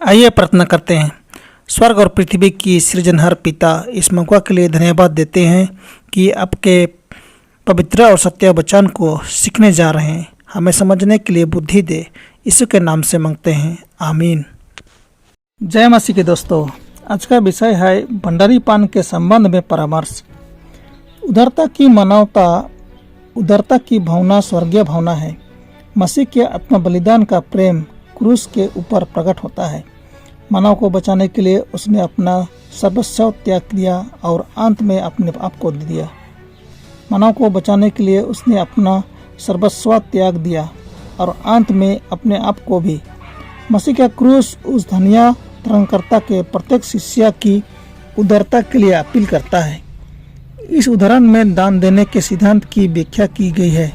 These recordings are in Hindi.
आइए प्रार्थना करते हैं। स्वर्ग और पृथ्वी की सृजनहार पिता, इस मौका के लिए धन्यवाद देते हैं कि आपके पवित्र और सत्य वचन को सीखने जा रहे हैं। हमें समझने के लिए बुद्धि दे, यीशु के नाम से मांगते हैं, आमीन। जय मसीह के दोस्तों, आज का विषय है भंडारी पान के संबंध में परामर्श। उदारता की मानवता, उदारता की भावना स्वर्गीय भावना है। मसीह के आत्म बलिदान का प्रेम क्रूस के ऊपर प्रकट होता है। मानव को बचाने के लिए उसने अपना सर्वस्व त्याग दिया और अंत में अपने आप को दे दिया। मानव को बचाने के लिए उसने अपना सर्वस्व त्याग दिया और अंत में अपने आप को भी। मसीह का क्रूस उस धन्य त्राणकर्ता के प्रत्येक शिष्य की उदारता के लिए अपील करता है। इस उदाहरण में दान देने के सिद्धांत की व्याख्या की गई है।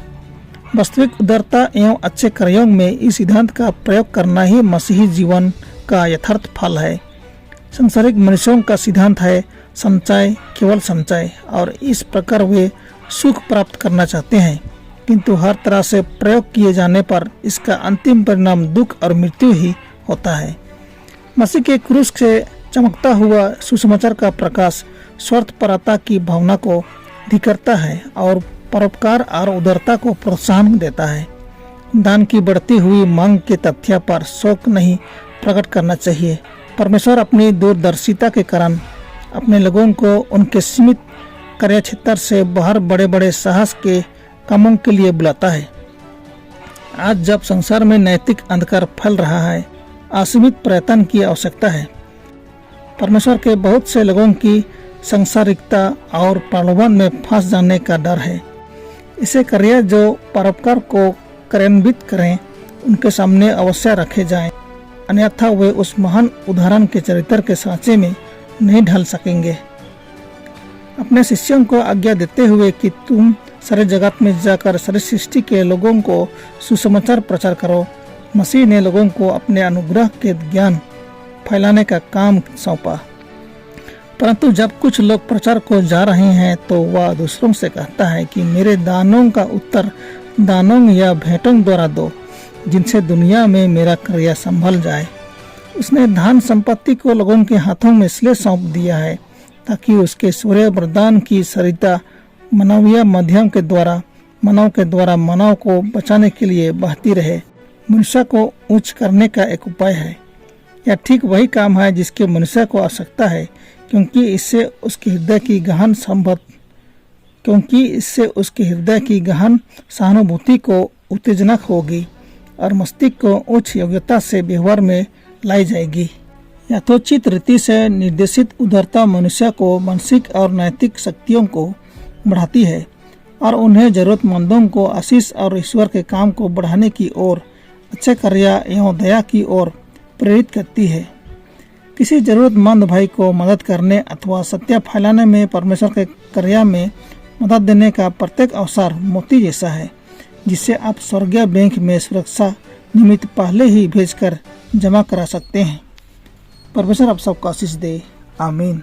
वास्तविक उदारता एवं अच्छे कार्यों में इस सिद्धांत का प्रयोग करना ही मसीही जीवन का यथार्थ फल है। सांसारिक मनुष्यों का सिद्धांत है संचय, केवल संचय, और इस प्रकार वे सुख प्राप्त करना चाहते हैं, किंतु हर तरह से प्रयोग किए जाने पर इसका अंतिम परिणाम दुख और मृत्यु ही होता है। मसीह के क्रूस से चमकता हुआ सुसमाचार का प्रकाश स्वार्थपरता की भावना को धिक्कारता है और परोपकार और उदारता को प्रोत्साहन देता है। दान की बढ़ती हुई मांग के तथ्य पर शोक नहीं प्रकट करना चाहिए। परमेश्वर अपनी दूरदर्शिता के कारण अपने लोगों को उनके सीमित कार्यक्षेत्र से बाहर बड़े बड़े साहस के कामों के लिए बुलाता है। आज जब संसार में नैतिक अंधकार फैल रहा है, असीमित प्रयत्न की आवश्यकता है। परमेश्वर के बहुत से लोगों की सांसारिकता और प्रलोभन में फंस जाने का डर है। ऐसे कार्य जो परोपकार को कार्यान्वित करें, उनके सामने अवश्य रखे जाएं, अन्यथा वे उस महान उदाहरण के चरित्र के सांचे में नहीं ढल सकेंगे। अपने शिष्यों को आज्ञा देते हुए कि तुम सारे जगत में जाकर सारी सृष्टि के लोगों को सुसमाचार प्रचार करो, मसीह ने लोगों को अपने अनुग्रह के ज्ञान फैलाने का काम सौंपा। परंतु जब कुछ लोग प्रचार को जा रहे हैं तो वह दूसरों से कहता है कि मेरे दानों का उत्तर दानों या भेंटों द्वारा दो, जिनसे दुनिया में मेरा कार्य संभल जाए। उसने धन संपत्ति को लोगों के हाथों में इसलिए सौंप दिया है ताकि उसके सूर्य वरदान की सरिता मानवीय माध्यम के द्वारा मानव को बचाने के लिए बहती रहे। मनुष्य को उच्च करने का एक उपाय है। यह ठीक वही काम है जिसके मनुष्य को आवश्यकता है, क्योंकि इससे उसके हृदय की गहन सहानुभूति को उत्तेजना होगी और मस्तिष्क को उच्च योग्यता से व्यवहार में लाई जाएगी। यथोचित रीति से निर्देशित उदारता मनुष्य को मानसिक और नैतिक शक्तियों को बढ़ाती है और उन्हें जरूरतमंदों को आशीष और ईश्वर के काम को बढ़ाने की ओर, अच्छे कार्य एवं दया की ओर प्रेरित करती है। किसी जरूरतमंद भाई को मदद करने अथवा सत्य फैलाने में परमेश्वर के कार्य में मदद देने का प्रत्येक अवसर मोती जैसा है, जिसे आप स्वर्गीय बैंक में सुरक्षा निमित्त पहले ही भेजकर जमा करा सकते हैं। परमेश्वर आप सबको आशीष दे, आमीन।